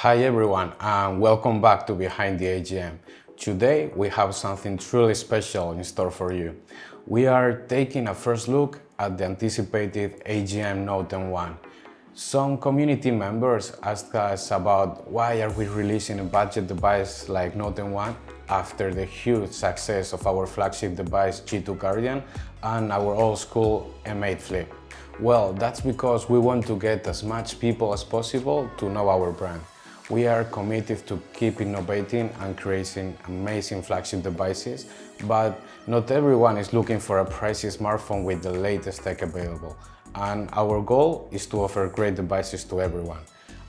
Hi everyone and welcome back to Behind the AGM. Today we have something truly special in store for you. We are taking a first look at the anticipated AGM NOTE N1. Some community members asked us about why are we releasing a budget device like NOTE N1 after the huge success of our flagship device G2 Guardian and our old school M8 Flip. Well, that's because we want to get as much people as possible to know our brand. We are committed to keep innovating and creating amazing flagship devices, but not everyone is looking for a pricey smartphone with the latest tech available. And our goal is to offer great devices to everyone.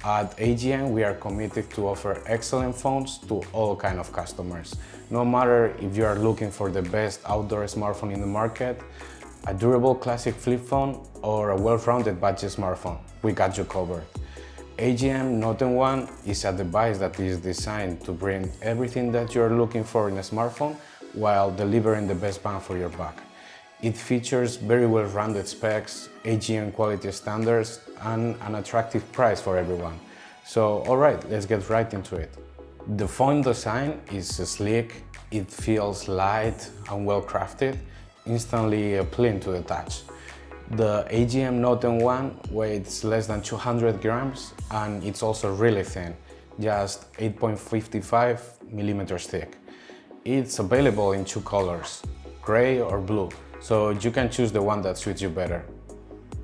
At AGM, we are committed to offer excellent phones to all kinds of customers. No matter if you are looking for the best outdoor smartphone in the market, a durable classic flip phone, or a well-rounded budget smartphone, we got you covered. AGM NOTE N1 is a device that is designed to bring everything that you're looking for in a smartphone while delivering the best bang for your buck. It features very well-rounded specs, AGM quality standards, and an attractive price for everyone. So, alright, let's get right into it. The phone design is sleek, it feels light and well-crafted, instantly appealing to the touch. The AGM NOTE N1 weighs less than 200 grams and it's also really thin, just 8.55 millimeters thick. It's available in two colors, gray or blue, so you can choose the one that suits you better.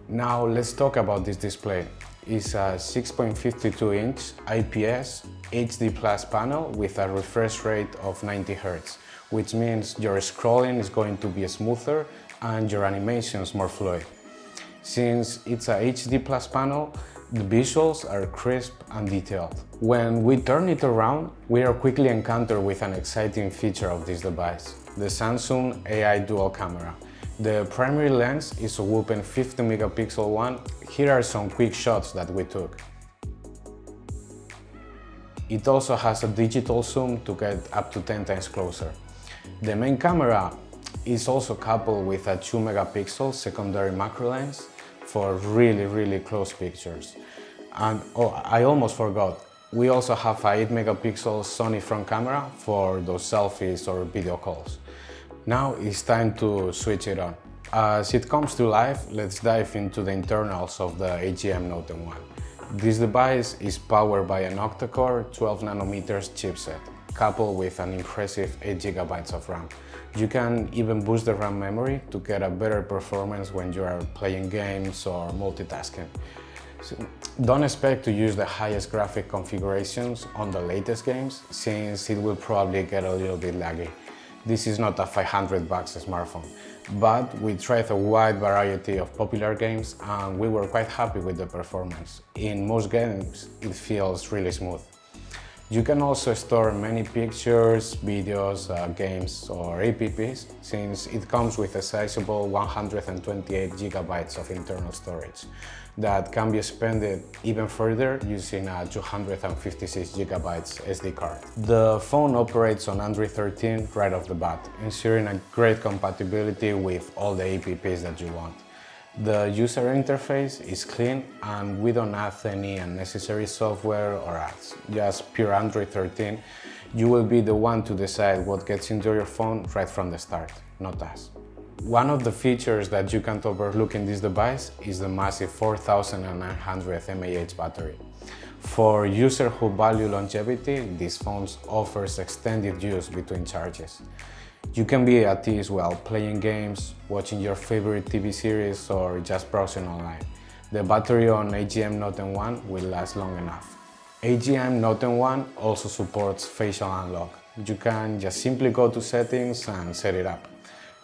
Now let's talk about this display. It's a 6.52-inch IPS HD Plus panel with a refresh rate of 90 Hz, which means your scrolling is going to be smoother and your animations more fluid. Since it's a HD Plus panel, the visuals are crisp and detailed. When we turn it around, we are quickly encountered with an exciting feature of this device, the Samsung AI dual camera. The primary lens is a whopping 50 megapixel one. Here are some quick shots that we took. It also has a digital zoom to get up to 10 times closer. The main camera is also coupled with a 2 megapixel secondary macro lens for really close pictures. And oh, I almost forgot, we also have a 8 megapixel Sony front camera for those selfies or video calls. Now it's time to switch it on. As it comes to life, let's dive into the internals of the AGM NOTE N1. This device is powered by an octa-core 12 nanometers chipset, coupled with an impressive 8 GB of RAM. You can even boost the RAM memory to get a better performance when you are playing games or multitasking. So don't expect to use the highest graphic configurations on the latest games, since it will probably get a little bit laggy. This is not a $500 smartphone, but we tried a wide variety of popular games and we were quite happy with the performance. In most games, it feels really smooth. You can also store many pictures, videos, games or apps, since it comes with a sizable 128 GB of internal storage that can be expanded even further using a 256 GB SD card. The phone operates on Android 13 right off the bat, ensuring a great compatibility with all the apps that you want. The user interface is clean and we don't add any unnecessary software or ads, just pure Android 13. You will be the one to decide what gets into your phone right from the start, not us. One of the features that you can't overlook in this device is the massive 4900 mAh battery. For users who value longevity, this phone offers extended use between charges. You can be at ease while playing games, watching your favorite TV series or just browsing online. The battery on AGM NOTE N1 will last long enough. AGM NOTE N1 also supports facial unlock. You can just simply go to settings and set it up.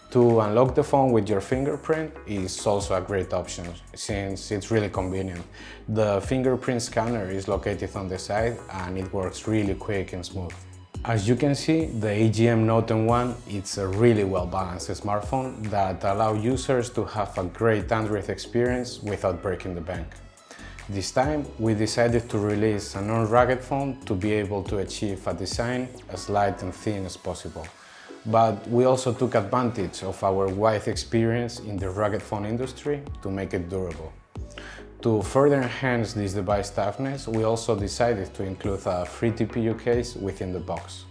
To unlock the phone with your fingerprint is also a great option, since it's really convenient. The fingerprint scanner is located on the side and it works really quick and smooth. As you can see, the AGM NOTE N1 is a really well-balanced smartphone that allows users to have a great Android experience without breaking the bank. This time, we decided to release a non-rugged phone to be able to achieve a design as light and thin as possible. But we also took advantage of our wide experience in the rugged phone industry to make it durable. To further enhance this device toughness, we also decided to include a free TPU case within the box.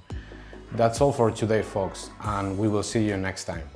That's all for today, folks, and we will see you next time.